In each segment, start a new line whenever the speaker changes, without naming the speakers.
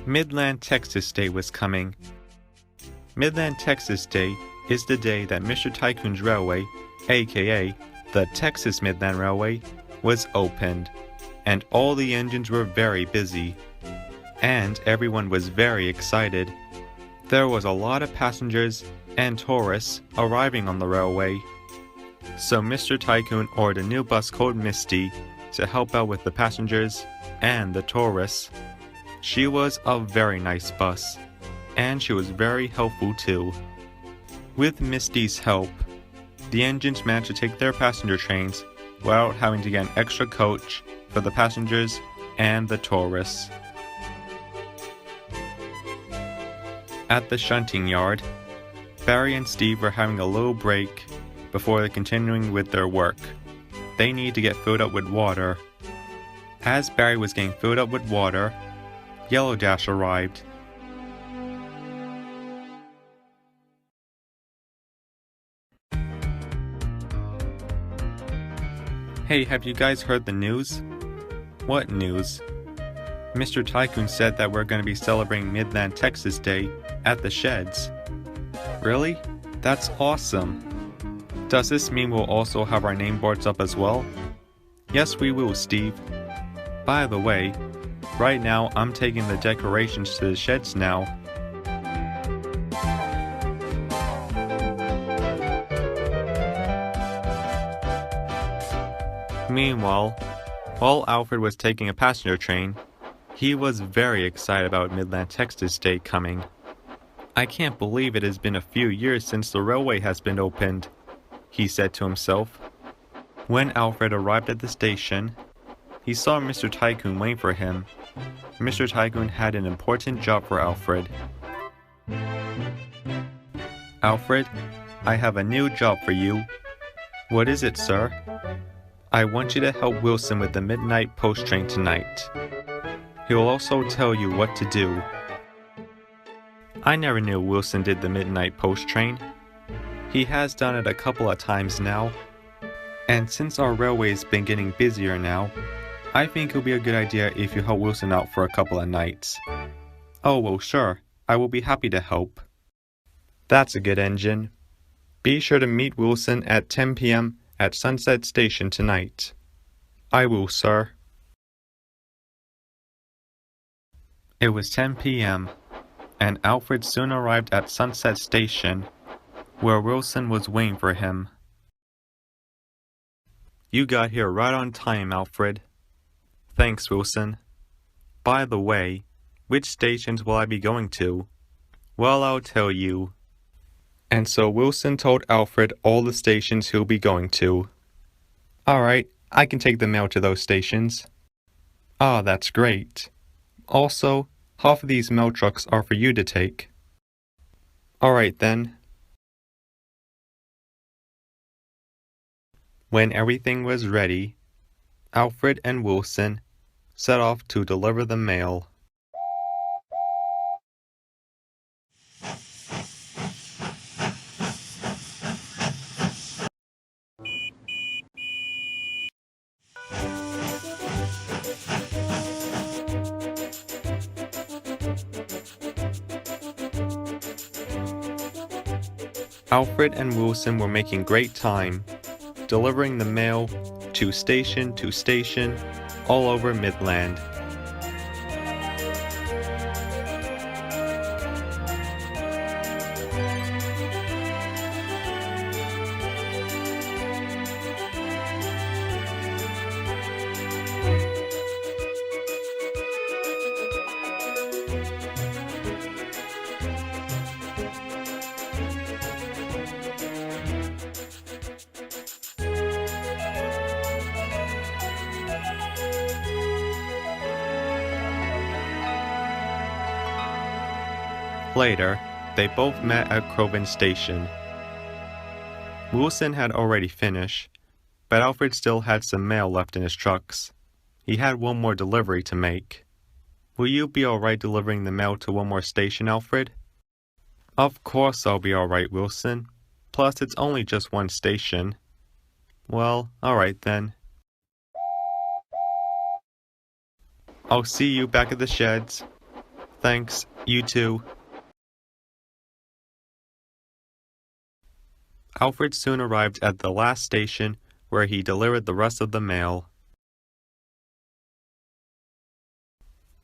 Midland, Texas Day was coming. Midland, Texas Day is the day that Mr. Tycoon's Railway, aka the Texas Midland Railway, was opened, and all the engines were very busy, and everyone was very excited. There was a lot of passengers and tourists arriving on the railway, so Mr. Tycoon ordered a new bus called Misty to help out with the passengers and the tourists. She was a very nice bus, and she was very helpful too. With Misty's help, the engines managed to take their passenger trains without having to get an extra coach for the passengers and the tourists. At the shunting yard, Barry and Steve were having a little break before continuing with their work. They need to get filled up with water. As Barry was getting filled up with water, Yellow Dash arrived. Hey, have you guys heard the news? What news? Mr. Tycoon said that we're going to be celebrating Midland, Texas Day at the sheds. Really? That's awesome. Does this mean we'll also have our name boards up as well? Yes, we will, Steve. By the way, right now I'm taking the decorations to the sheds now. Meanwhile, while Alfred was taking a passenger train, he was very excited about Midland, Texas Day coming. I can't believe it has been a few years since the railway has been opened, he said to himself. When Alfred arrived at the station, he saw Mr. Tycoon waiting for him. Mr. Tycoon had an important job for Alfred. Alfred, I have a new job for you. What is it, sir? I want you to help Wilson with the midnight post train tonight. He'll also tell you what to do. I never knew Wilson did the midnight post train. He has done it a couple of times now. And since our railway's been getting busier now, I think it'll be a good idea if you help Wilson out for a couple of nights. Oh, well, sure. I will be happy to help. That's a good engine. Be sure to meet Wilson at 10 p.m. at Sunset Station tonight. I will, sir. It was 10 p.m., and Alfred soon arrived at Sunset Station, where Wilson was waiting for him. You got here right on time, Alfred. Thanks, Wilson. By the way, which stations will I be going to? Well, I'll tell you. And so Wilson told Alfred all the stations he'll be going to. Alright, I can take the mail to those stations. Ah, that's great. Also, half of these mail trucks are for you to take. Alright then. When everything was ready, Alfred and Wilson set off to deliver the mail. Alfred and Wilson were making great time, delivering the mail to station all over Midland. Later, they both met at Crowton Station. Wilson had already finished, but Alfred still had some mail left in his trucks. He had one more delivery to make. Will you be alright delivering the mail to one more station, Alfred? Of course I'll be alright, Wilson. Plus, it's only just one station. Well, alright then. I'll see you back at the sheds. Thanks, you too. Alfred soon arrived at the last station, where he delivered the rest of the mail.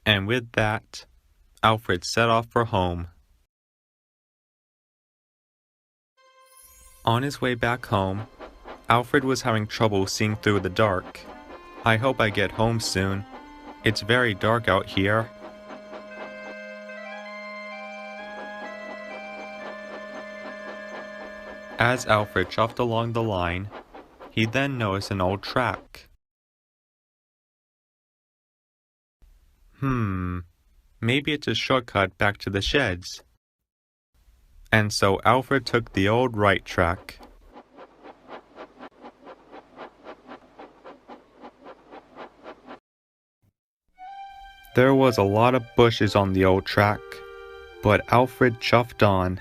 And with that, Alfred set off for home. On his way back home, Alfred was having trouble seeing through the dark. I hope I get home soon. It's very dark out here. As Alfred chuffed along the line, he then noticed an old track. Maybe it's a shortcut back to the sheds. And so Alfred took the old right track. There was a lot of bushes on the old track, but Alfred chuffed on.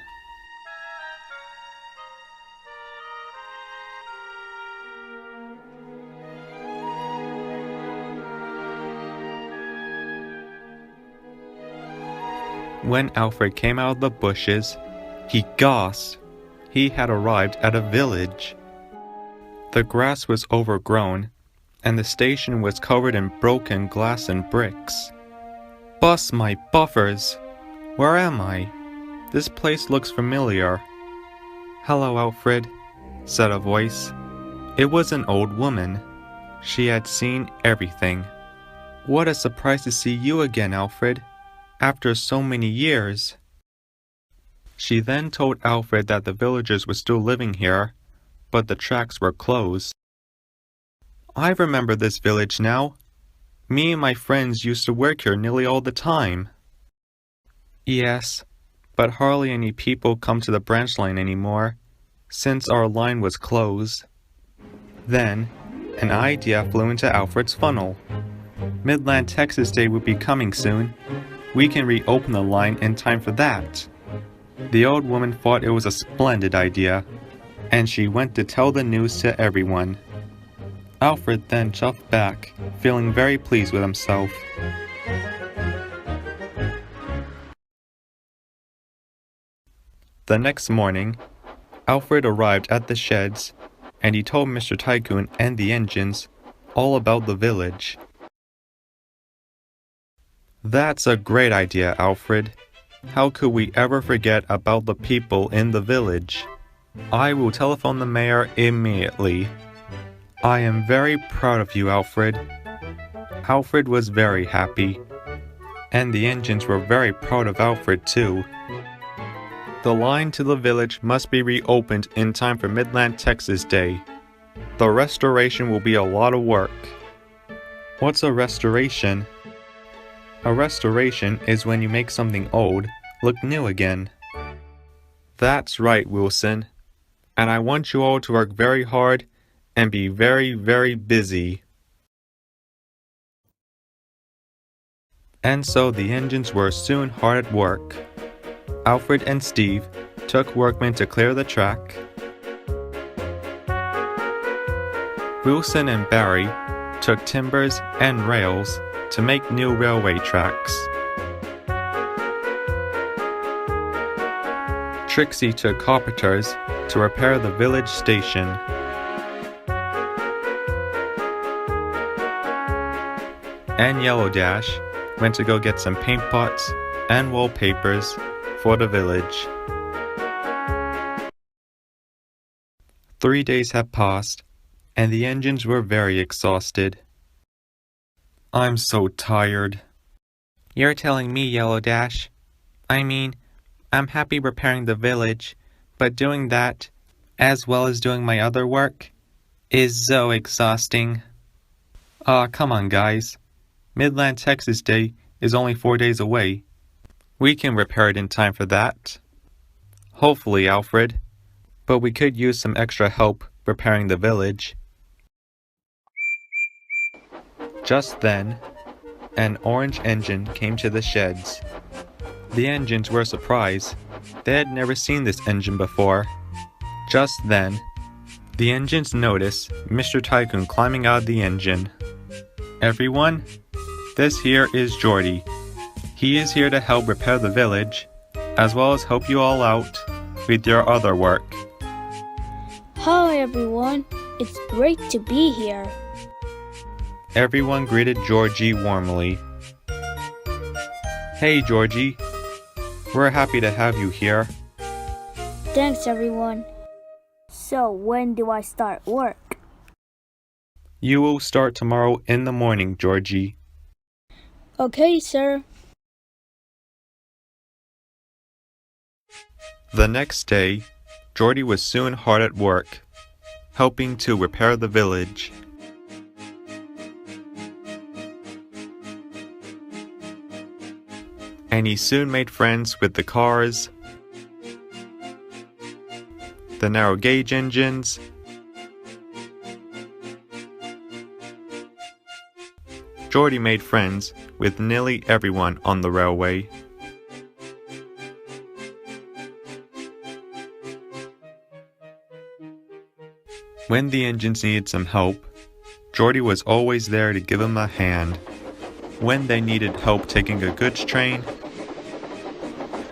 When Alfred came out of the bushes, he gasped. He had arrived at a village. The grass was overgrown, and the station was covered in broken glass and bricks. Bust my buffers! Where am I? This place looks familiar. Hello, Alfred, said a voice. It was an old woman. She had seen everything. What a surprise to see you again, Alfred, after so many years. She then told Alfred that the villagers were still living here, but the tracks were closed. I remember this village now. Me and my friends used to work here nearly all the time. Yes, but hardly any people come to the branch line anymore, since our line was closed. Then, an idea flew into Alfred's funnel. Midland Texas Day would be coming soon. We can reopen the line in time for that. The old woman thought it was a splendid idea, and she went to tell the news to everyone. Alfred then chuffed back, feeling very pleased with himself. The next morning, Alfred arrived at the sheds, and he told Mr. Tycoon and the engines all about the village. That's a great idea, Alfred. How could we ever forget about the people in the village? I will telephone the mayor immediately. I am very proud of you, Alfred. Alfred was very happy. And the engines were very proud of Alfred too. The line to the village must be reopened in time for Midland Texas Day. The restoration will be a lot of work. What's a restoration? A restoration is when you make something old look new again. That's right, Wilson. And I want you all to work very hard and be very, very busy. And so the engines were soon hard at work. Alfred and Steve took workmen to clear the track. Wilson and Barry took timbers and rails to make new railway tracks. Trixie took carpenters to repair the village station. And Yellow Dash went to go get some paint pots and wallpapers for the village. 3 days had passed, and the engines were very exhausted. I'm so tired. You're telling me, Yellow Dash. I mean, I'm happy repairing the village, but doing that, as well as doing my other work, is so exhausting. Come on, guys. Midland Texas Day is only 4 days away. We can repair it in time for that. Hopefully, Alfred. But we could use some extra help repairing the village. Just then, an orange engine came to the sheds. The engines were surprised. They had never seen this engine before. Just then, the engines noticed Mr. Tycoon climbing out of the engine. Everyone, this here is Jordy. He is here to help repair the village, as well as help you all out with your other work.
Hi everyone, it's great to be here.
Everyone greeted Georgie warmly. Hey Georgie, we're happy to have you here.
Thanks everyone. So when do I start work?
You will start tomorrow in the morning, Georgie.
Okay, sir.
The next day, Georgie was soon hard at work, helping to repair the village. And he soon made friends with the cars, the narrow gauge engines, Georgie made friends with nearly everyone on the railway. When the engines needed some help, Georgie was always there to give them a hand. When they needed help taking a goods train,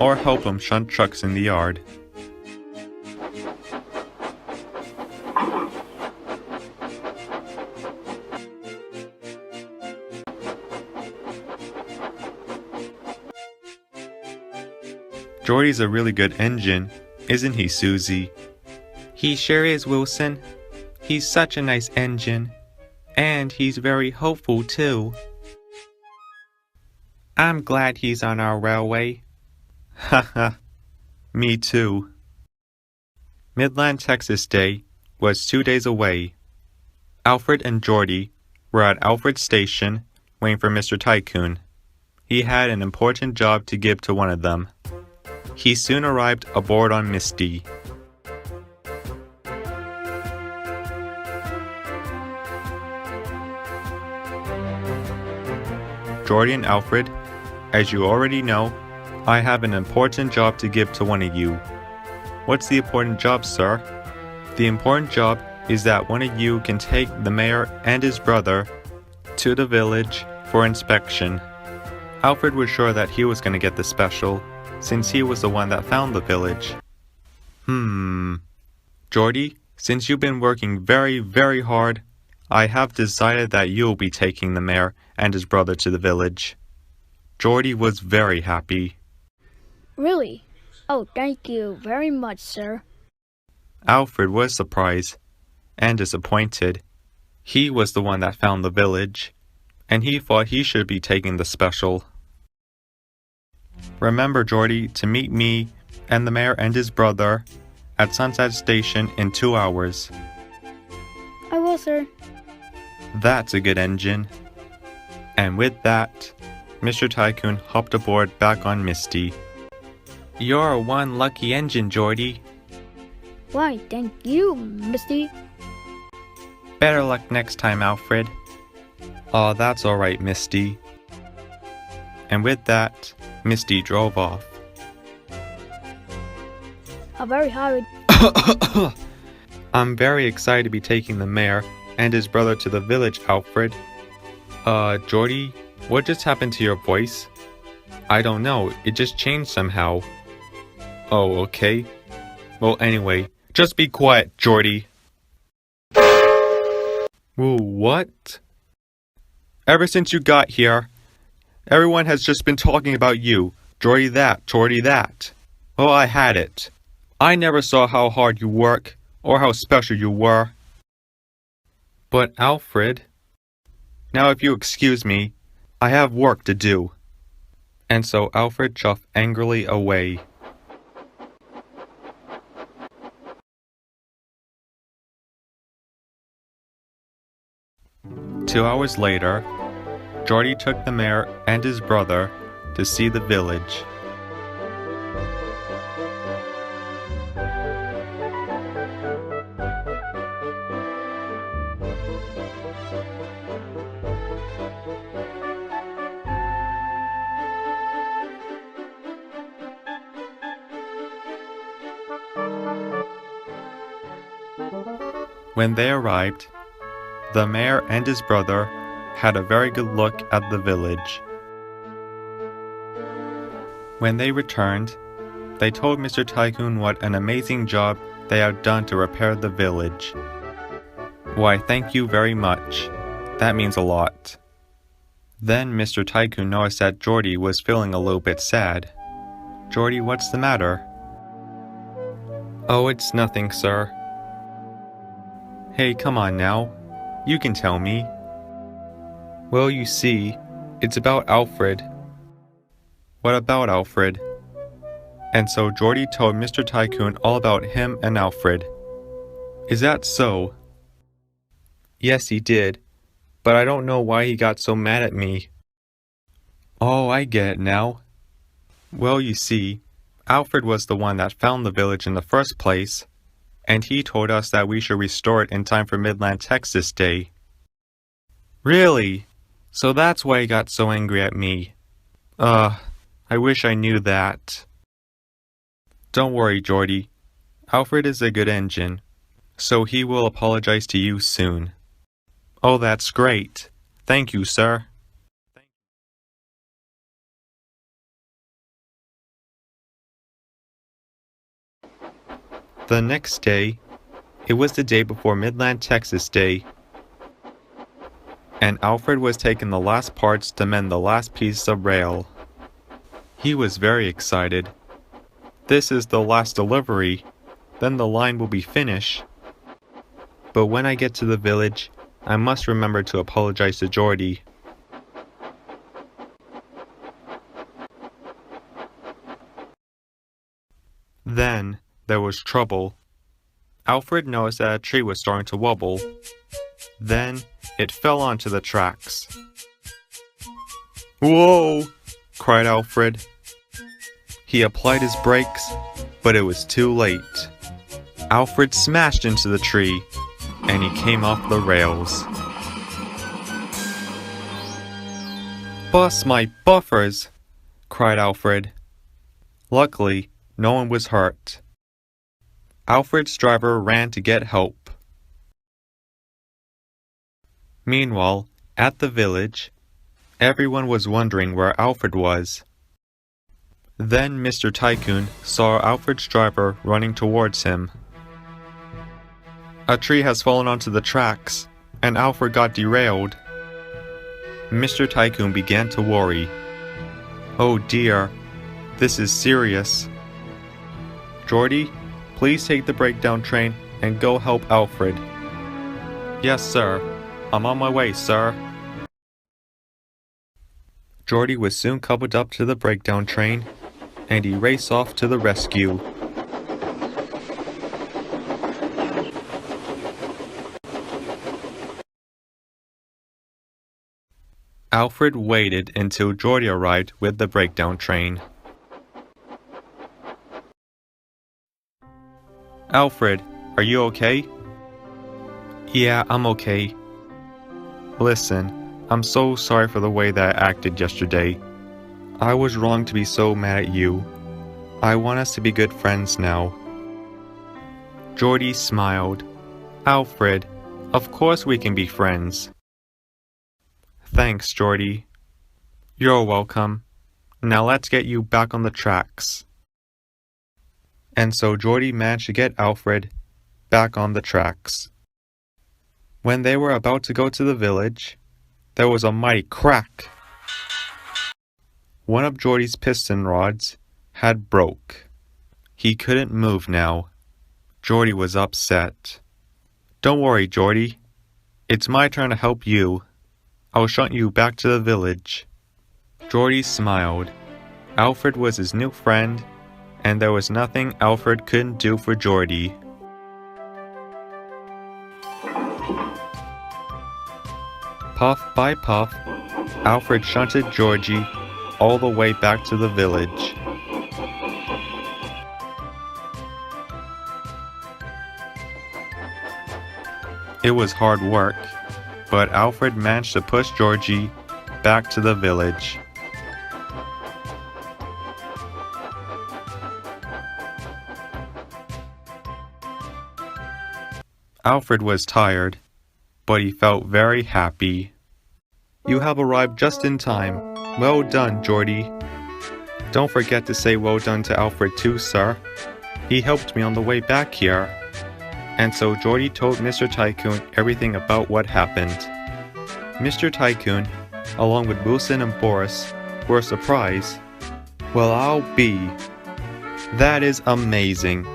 or help them shunt trucks in the yard. Georgie's a really good engine, isn't he, Susie? He sure is, Wilson. He's such a nice engine. And he's very hopeful, too. I'm glad he's on our railway. Haha, me too. Midland, Texas Day was 2 days away. Alfred and Georgie were at Alfred's station waiting for Mr. Tycoon. He had an important job to give to one of them. He soon arrived aboard on Misty. Georgie and Alfred, as you already know, I have an important job to give to one of you. What's the important job, sir? The important job is that one of you can take the mayor and his brother to the village for inspection. Alfred was sure that he was going to get the special, since he was the one that found the village. Georgie, since you've been working very, very hard, I have decided that you'll be taking the mayor and his brother to the village. Georgie was very happy.
Really? Oh, thank you very much, sir.
Alfred was surprised and disappointed. He was the one that found the village, and he thought he should be taking the special. Remember, Georgie, to meet me and the mayor and his brother at Sunset Station in 2 hours.
I will, sir.
That's a good engine. And with that, Mr. Tycoon hopped aboard back on Misty. You're one lucky engine, Georgie.
Why, thank you, Misty.
Better luck next time, Alfred. Aw, that's alright, Misty. And with that, Misty drove off.
I'm very hurried.
I'm very excited to be taking the mayor and his brother to the village, Alfred. Georgie, what just happened to your voice? I don't know, it just changed somehow. Oh, okay. Well, anyway, just be quiet, Georgie. Whoa, what? Ever since you got here, everyone has just been talking about you. Georgie that, Georgie that. Well, I had it. I never saw how hard you work, or how special you were. But Alfred... Now if you excuse me, I have work to do. And so Alfred chuffed angrily away. Two hours later, Georgie took the mayor and his brother to see the village. When they arrived, the mayor and his brother had a very good look at the village. When they returned, they told Mr. Tycoon what an amazing job they had done to repair the village. Why, thank you very much. That means a lot. Then Mr. Tycoon noticed that Geordie was feeling a little bit sad. Geordie, what's the matter? Oh, it's nothing, sir. Hey, come on now. You can tell me. Well, you see, it's about Alfred. What about Alfred? And so Geordie told Mr. Tycoon all about him and Alfred. Is that so? Yes, he did, but I don't know why he got so mad at me. Oh, I get it now. Well, you see, Alfred was the one that found the village in the first place, and he told us that we should restore it in time for Midland, Texas Day. Really? So that's why he got so angry at me. I wish I knew that. Don't worry, Geordie. Alfred is a good engine, so he will apologize to you soon. Oh, that's great. Thank you, sir. The next day, it was the day before Midland, Texas Day, and Alfred was taking the last parts to mend the last piece of rail. He was very excited. This is the last delivery, then the line will be finished. But when I get to the village, I must remember to apologize to Geordie. Then there was trouble. Alfred noticed that a tree was starting to wobble. Then it fell onto the tracks. Whoa! Cried Alfred. He applied his brakes, but it was too late. Alfred smashed into the tree, and he came off the rails. Bust my buffers! Cried Alfred. Luckily, no one was hurt. Alfred's driver ran to get help. Meanwhile, at the village, everyone was wondering where Alfred was. Then Mr. Tycoon saw Alfred's driver running towards him. A tree has fallen onto the tracks, and Alfred got derailed. Mr. Tycoon began to worry. Oh dear, this is serious. Geordie, please take the breakdown train and go help Alfred. Yes, sir. I'm on my way, sir. Geordie was soon coupled up to the breakdown train, and he raced off to the rescue. Alfred waited until Geordie arrived with the breakdown train. Alfred, are you okay? Yeah, I'm okay. Listen, I'm so sorry for the way that I acted yesterday. I was wrong to be so mad at you. I want us to be good friends now. Geordie smiled. Alfred, of course we can be friends. Thanks, Geordie. You're welcome. Now let's get you back on the tracks. And so Geordie managed to get Alfred back on the tracks. When they were about to go to the village, there was a mighty crack. One of Geordie's piston rods had broke. He couldn't move now. Geordie was upset. Don't worry, Geordie. It's my turn to help you. I'll shunt you back to the village. Geordie smiled. Alfred was his new friend, and there was nothing Alfred couldn't do for Geordie. Puff by puff, Alfred shunted Geordie all the way back to the village. It was hard work, but Alfred managed to push Geordie back to the village. Alfred was tired, but he felt very happy. You have arrived just in time. Well done, Geordie. Don't forget to say well done to Alfred too, sir. He helped me on the way back here. And so Jordy told Mr. Tycoon everything about what happened. Mr. Tycoon, along with Wilson and Boris, were surprised. Well, I'll be. That is amazing.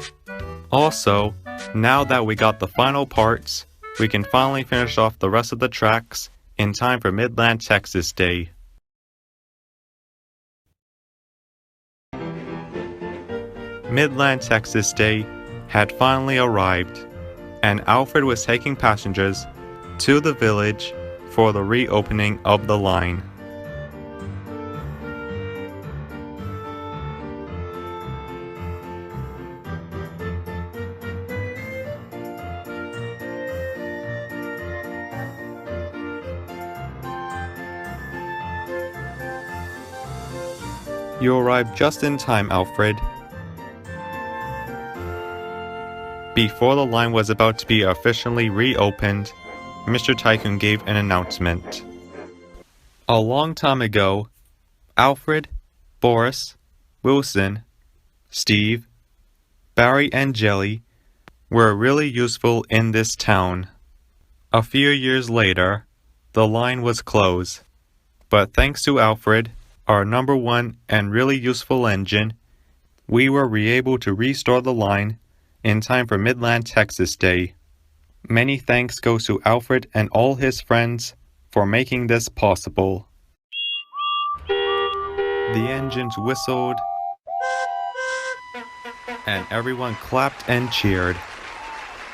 Also, now that we got the final parts, we can finally finish off the rest of the tracks in time for Midland, Texas Day. Midland, Texas Day had finally arrived, and Alfred was taking passengers to the village for the reopening of the line. You arrived just in time, Alfred. Before the line was about to be officially reopened, Mr. Tycoon gave an announcement. A long time ago, Alfred, Boris, Wilson, Steve, Barry, and Jelly were really useful in this town. A few years later, the line was closed, but thanks to Alfred, our #1 and really useful engine, we were able to restore the line in time for Midland, Texas Day. Many thanks goes to Alfred and all his friends for making this possible. The engines whistled, and everyone clapped and cheered.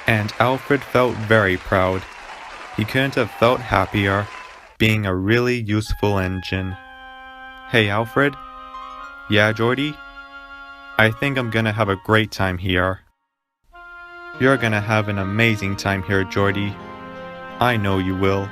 And Alfred felt very proud. He couldn't have felt happier, being a really useful engine. Hey, Alfred? Yeah, Jordy? I think I'm gonna have a great time here. You're gonna have an amazing time here, Jordy. I know you will.